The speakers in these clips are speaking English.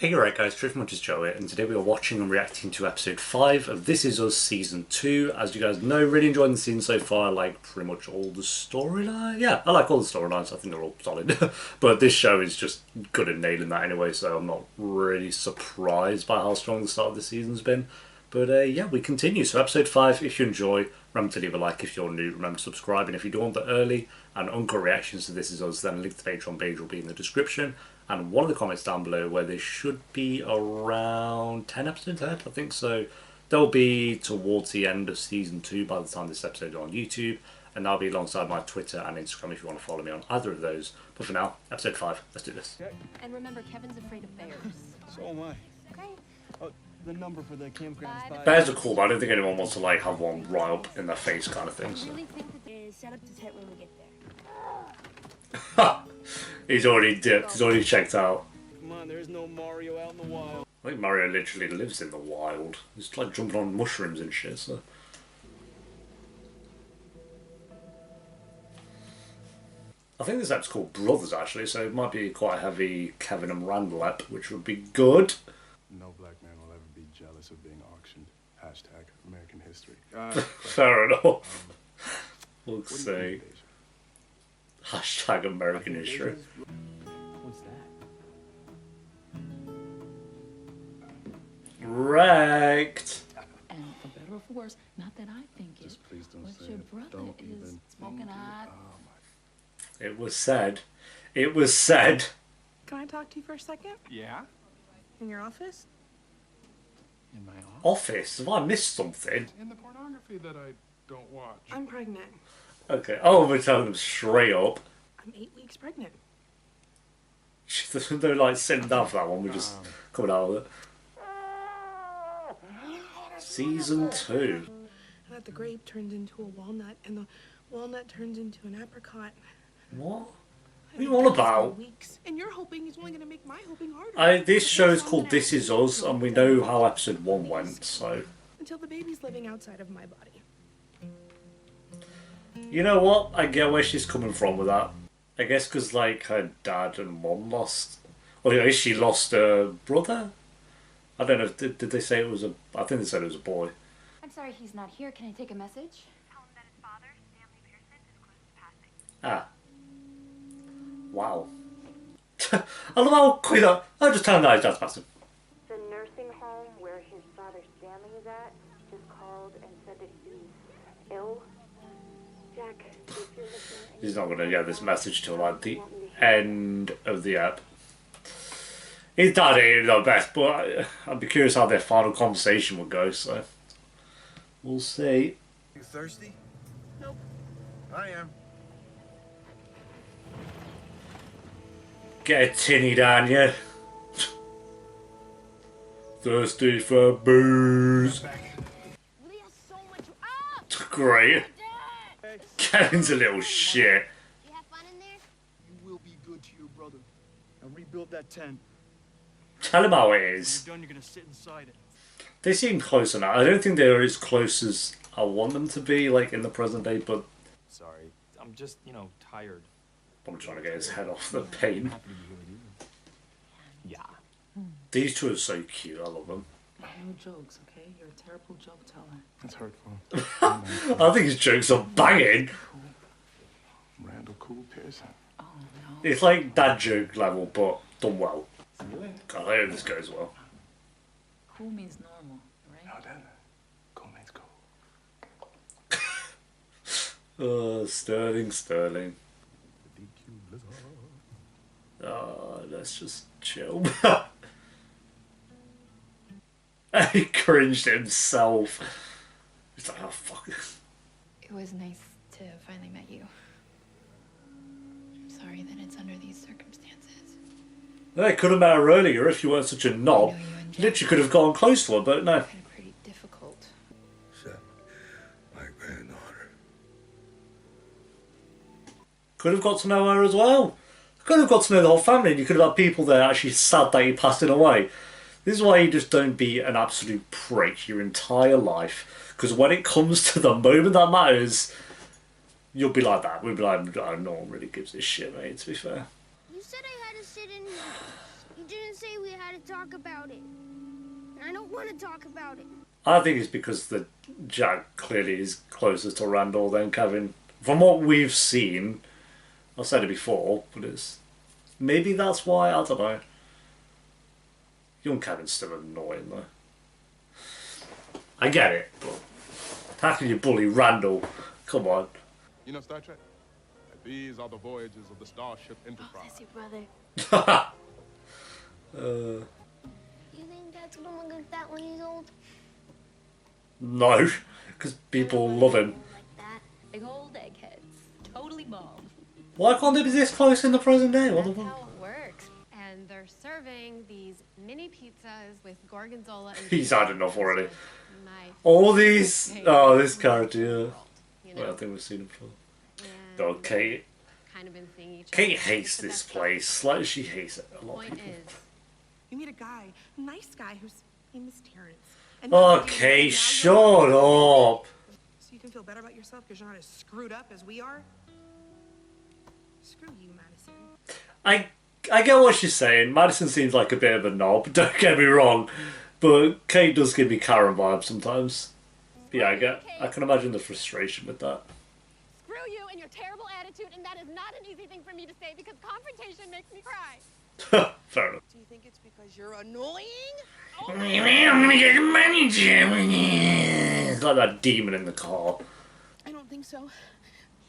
Hey, you right guys, Triffmuch Joe here, and today we are watching and reacting to episode 5 of This Is Us Season 2. As you guys know, really enjoying the season so far. I like pretty much all the storylines. Yeah, I like all the storylines, I think they're all solid. But this show is just good at nailing that anyway, so I'm not really surprised by how strong the start of the season's been. But yeah, we continue. So episode 5, if you enjoy, remember to leave a like. If you're new, remember to subscribe. And if you do want the early and uncut reactions to This Is Us, then a link to the Patreon page will be in the description. And one of the comments down below where there should be around 10 episodes ahead, I think. So they'll be towards the end of season 2 by the time this episode is on YouTube. And that'll be alongside my Twitter and Instagram if you want to follow me on either of those. But for now, episode 5, let's do this. And remember, Kevin's afraid of bears. So am I. Okay. Oh, the number for the campground is five. Bears are cool, but I don't think anyone wants to like have one right up in their face kind of thing. So. Really think that is set up the tent when we get there. He's already dipped, he's already checked out. Come on, there's no Mario out in the wild. I think Mario literally lives in the wild. He's like jumping on mushrooms and shit, so. I think this app's called Brothers actually, so it might be quite a heavy Kevin and Randall app, which would be good. No black man will ever be jealous of being auctioned. Hashtag American history. Fair enough. We'll What do you say think, Deja? hashtag American history. What's that? Wrecked. And for better or for worse, not that I think it, Just please don't but say your it. brother Don't is even. smoking hot. Oh my. It was said. It was said. Can I talk to you for a second? Yeah? In your office? In my office? Office. Have I missed something? In the pornography that I don't watch. I'm pregnant. Okay. Oh, we're telling them straight up. I'm 8 weeks pregnant. They're like sitting down for that one. We're just coming out with it. Season 2. And that the grape turns into a walnut, and the walnut turns into an apricot. What? What And are you it all takes about? Weeks. And you're hoping is only going to make my hoping harder. This show is called This Is Us, and we know how episode 1 went, so. Until the baby's living outside of my body. You know what? I get where she's coming from with that. I guess because, like, her dad and mum lost. Or, at least she lost her brother? I don't know. Did they say it was a. I think they said it was a boy. I'm sorry he's not here. Can I take a message? Tell him that his father, Stanley Pearson, is close to passing. Ah. Wow. I love how quick that. I'll just tell him that his dad's passing. The nursing home where his father Stanley is at just called and said that he's ill. Jack, if you're listening, He's not going to get this message till, like, the end of the app. His dad ain't the best, but I'd be curious how their final conversation would go, so. We'll see. You thirsty? Nope. I am. Get a tinny down, yeah. Thirsty for booze. We have so much. Ah! Great. Kevin's a little shit. You have fun in there? You will be good to your brother. Now rebuild that tent. Tell him how it When is. you're done, you're gonna sit inside it. They seem close enough. I don't think they're as close as I want them to be, like, in the present day, but Sorry, I'm just, tired. I'm trying to get his head off the pain. Happy to be here with you. Yeah. These two are so cute. I love them. No jokes, okay? You're a terrible joke teller. That's hurtful. I think his jokes are banging. Randall Cool Pearson. Oh no. It's like dad joke level, but done well. God, I hope this goes well. Cool means normal, right? Now then, cool means cool. Sterling. The DQ Blizzard. Let's just chill. He cringed himself. He's like, oh fuck. It was nice to finally meet you. I'm sorry that it's under these circumstances. They could have met her earlier if you weren't such a I knob. know you and Jack Literally could have gone close to her, but no. kind of pretty difficult. Except my granddaughter. Could have got to know her as well. Could have got to know the whole family, and you could have had people there actually sad that he passed away. This is why you just don't be an absolute prick your entire life. Because when it comes to the moment that matters, you'll be like that. We'll be like, oh, no one really gives a shit, mate, to be fair. You said I had to sit in here. You didn't didn't say we had to talk about it. I don't want to talk about it. I think it's because the Jack clearly is closer to Randall than Kevin. From what we've seen, I've said it before, but it's maybe that's why, I don't know. Young Kevin's still annoying though. I get it, but how can you bully Randall? Come on. You know Star Trek? These are the voyages of the Starship Enterprise. That's your brother. You think Dad's gonna look like that when he's old? No, because people love him. Like that. Big old eggheads. Totally bald. Why can't they be this close in the present day? What the That's fuck? how it works. And they're serving these mini pizzas with gorgonzola and He's had enough already. my All these. favorite Oh, this thing character, in the yeah. world, you know? Well, I think we've seen him before. And Oh, Kate. kind of been seeing each other. Kate hates It's the this best place. Like, she hates it. A The lot of point people. is, You meet a guy, a nice guy whose name is Terrence. And Okay, shut up. So you can feel better about yourself because you're not as screwed up as we are? Screw you, Madison. I get what she's saying. Madison seems like a bit of a knob, don't get me wrong. But Kate does give me Karen vibes sometimes. But yeah, I can imagine the frustration with that. screw you and your terrible attitude, and that is not an easy thing for me to say because confrontation makes me cry. Fair enough. Do you think it's because you're annoying? I'm gonna get the money, Jim. It's like that demon in the car. I don't think so.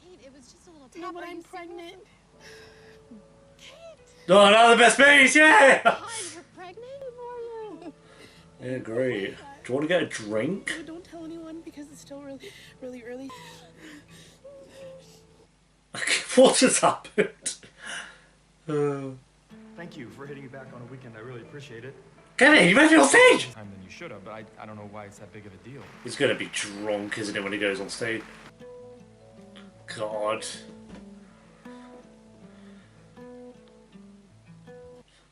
Kate, it was just a little tap. No, but Are you I'm pregnant. Oh, now the best piece, yeah! God, you're pregnant for you. Yeah, great. Do you want to get a drink? No, don't tell anyone because it's still really, really early. What has happened? Thank you for hitting me back on a weekend. I really appreciate it. Kevin, you made me on stage! Time than you should have, but I don't know why it's that big of a deal. He's gonna be drunk, isn't he, when he goes on stage? God.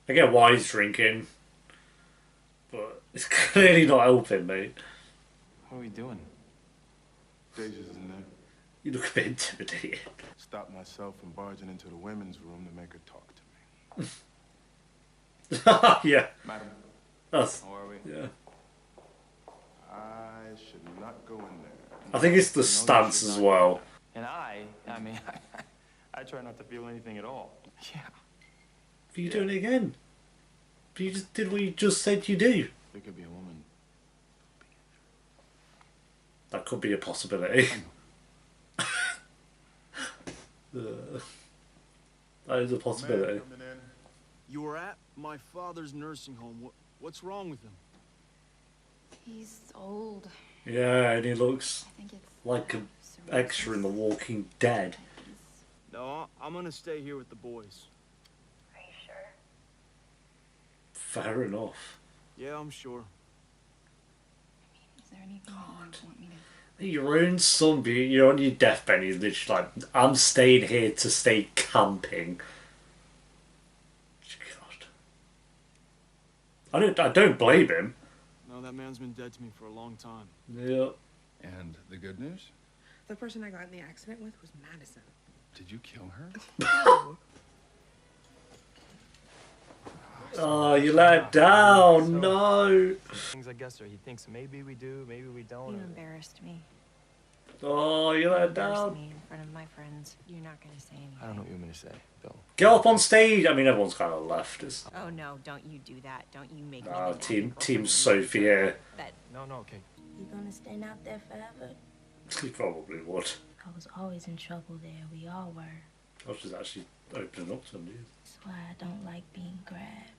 I get why he's drinking, but it's clearly not helping, mate. What are we doing? Deja's in there. You look a bit intimidated. Stopped myself from barging into the women's room to make her talk to me. Yeah. Madam, That's, how are we? yeah. I should not go in there. I think it's the stance as well. And I mean, I try not to feel anything at all. Yeah. But you're doing it again. But you just did what you just said you do. There could be a woman. That could be a possibility. That is a possibility. Man coming in. You were at my father's nursing home. What's wrong with him? He's old. Yeah, and he looks I think it's like an extra in The Walking Dead. No, I'm gonna stay here with the boys. Are you sure? Fair enough. Yeah, I'm sure. Is there anything that you want me to? Your own son, you're on your deathbed, and he's literally like, I'm staying here to stay camping. God. I don't blame him. No, that man's been dead to me for a long time. Yeah. And the good news? The person I got in the accident with was Madison. Did you kill her? Oh, you let it down. No. Things I guess, or he thinks maybe we do, maybe we don't. You or- embarrassed me. Oh, you let it Embarrassed down. me in front of my friends. You're not gonna say anything. I don't know what you want me to say, Bill. Get up on stage. I mean, everyone's kind of left. It's, Oh no, don't you do that. Don't you make me. team Sophie here. That No, okay. You gonna stand out there forever? He probably would. I was always in trouble there. We all were. I was just actually opening up to him, dude. That's why I don't like being grabbed.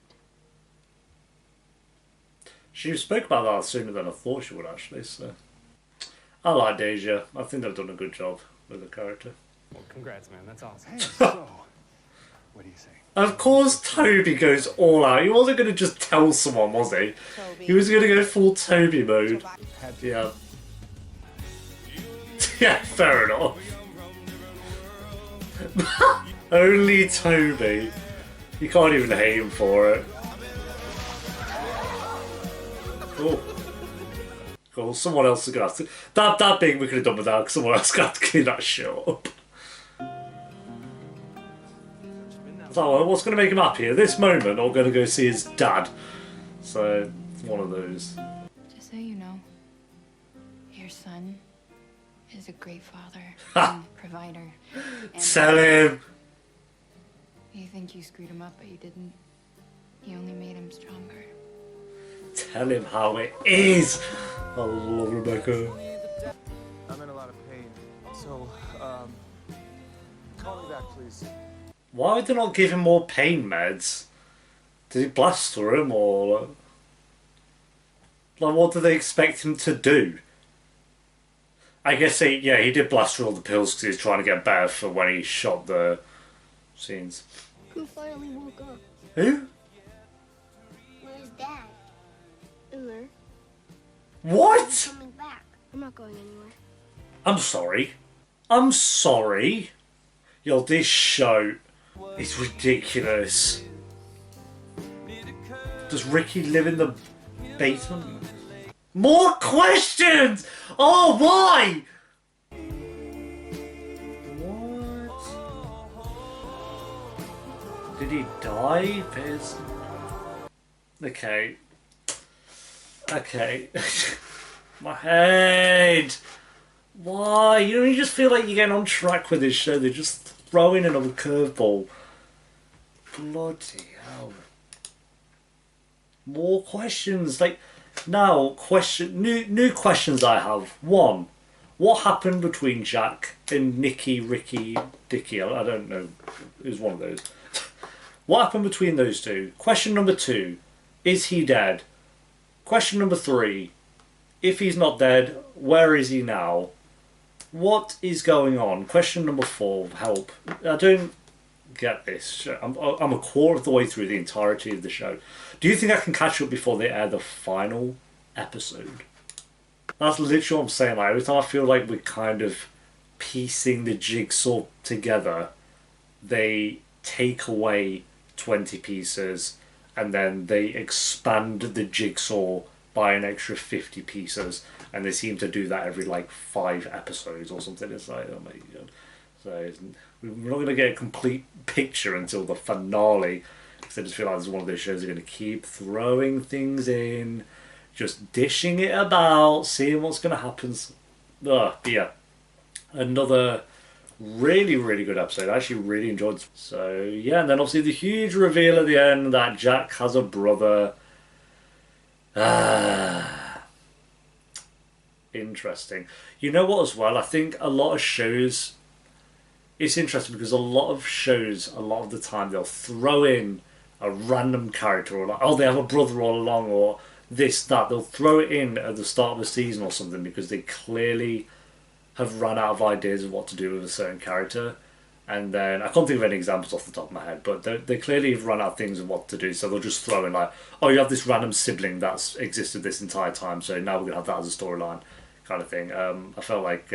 She spoke about that sooner than I thought she would, actually, so... I like Deja. I think they've done a good job with the character. Well, congrats, man. That's awesome. Hey, so, what do you say? Of course Toby goes all out. He wasn't going to just tell someone, was he? Toby. He was going to go full Toby mode. Yeah. Yeah, fair enough. Only Toby. You can't even hate him for it. Cool. Cool. Someone else is gonna have to. That big we could have done without. Because someone else got to clean that shit up. So what's going to make him happy at this moment, or going to go see his dad? So it's one of those. Just so you know, your son is a great father Ha! and provider. And Tell him. you think you screwed him up, but you didn't. You only made him stronger. Tell him how it is. I love Rebecca. I'm in a lot of pain. So, call me back, please. Why would they not give him more pain meds? Did he blast through him, or like what do they expect him to do? I guess he did blast through all the pills because he was trying to get better for when he shot the scenes. Who finally woke up? Who? Where's Dad? In there. What? I'm coming back. I'm not going anywhere. I'm sorry. I'm sorry. Yo, this show is ridiculous. Does Ricky live in the basement? More questions! Oh, why? What? Did he die? There's... Okay. Okay. My head. Why? You know, you just feel like you're getting on track with this show. They're just throwing another curveball. Bloody hell. More questions. Like, now, new questions I have. One, what happened between Jack and Nicky, Ricky, Dicky? I don't know. It was one of those. What happened between those two? Question number 2, is he dead? Question number 3, if he's not dead, where is he now? What is going on? Question number 4, help. I don't get this. I'm a quarter of the way through the entirety of the show. Do you think I can catch up before they air the final episode? That's literally what I'm saying. Like, every time I feel like we're kind of piecing the jigsaw together, they take away 20 pieces and then they expand the jigsaw by an extra 50 pieces, and they seem to do that every like 5 episodes or something. It's like, oh my god. So we're not going to get a complete picture until the finale, because I just feel like this is one of those shows that are going to keep throwing things in, just dishing it about, seeing what's going to happen. But yeah, another really, really good episode. I actually really enjoyed it. So yeah, and then obviously the huge reveal at the end that Jack has a brother. Interesting. You know what as well? I think a lot of shows, it's interesting because a lot of shows, a lot of the time, they'll throw in a random character, or like, oh, they have a brother all along, or this, that. They'll throw it in at the start of the season or something because they clearly have run out of ideas of what to do with a certain character. And then, I can't think of any examples off the top of my head, but they clearly have run out of things of what to do, so they'll just throw in like, oh, you have this random sibling that's existed this entire time, so now we're going to have that as a storyline, kind of thing. I felt like,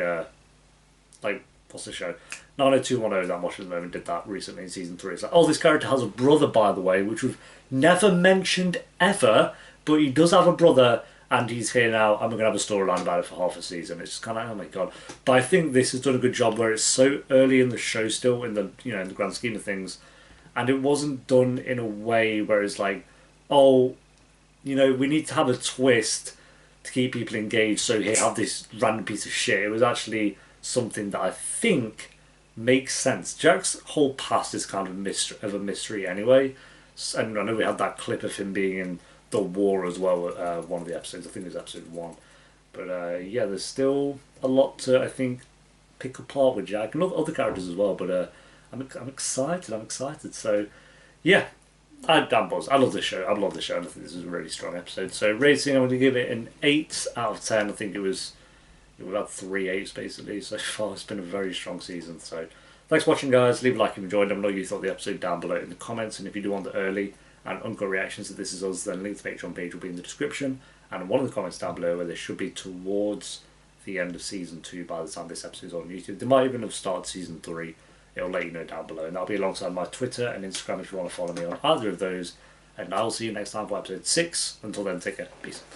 what's the show? 90210 that I'm watching at the moment did that recently in season 3. It's like, oh, this character has a brother, by the way, which we've never mentioned ever, but he does have a brother, and he's here now, and we're going to have a storyline about it for half a season. It's just kind of like, oh my god. But I think this has done a good job where it's so early in the show still, in the, you know, in the grand scheme of things, and it wasn't done in a way where it's like, oh, you know, we need to have a twist to keep people engaged, so here, have this random piece of shit. It was actually something that I think makes sense. Jack's whole past is kind of a mystery anyway, and I know we had that clip of him being in the war as well, one of the episodes. I think it was episode 1. But yeah, there's still a lot to, I think, pick apart with Jack and other characters as well. But I'm excited. So yeah, I'm buzzed. I love this show. I think this is a really strong episode. So rating, I'm going to give it an 8 out of 10. I think we've had 3 8s basically so far. It's been a very strong season. So thanks for watching, guys. Leave a like if you enjoyed. Let me know what you thought of the episode down below in the comments, and if you do want the early and uncut reactions to This Is Us, then link to the Patreon page will be in the description, and one of the comments down below where they should be towards the end of season 2 by the time this episode is on YouTube. They might even have started season 3. It'll let you know down below, and that'll be alongside my Twitter and Instagram if you want to follow me on either of those. And I'll see you next time for episode 6. Until then, take care. Peace.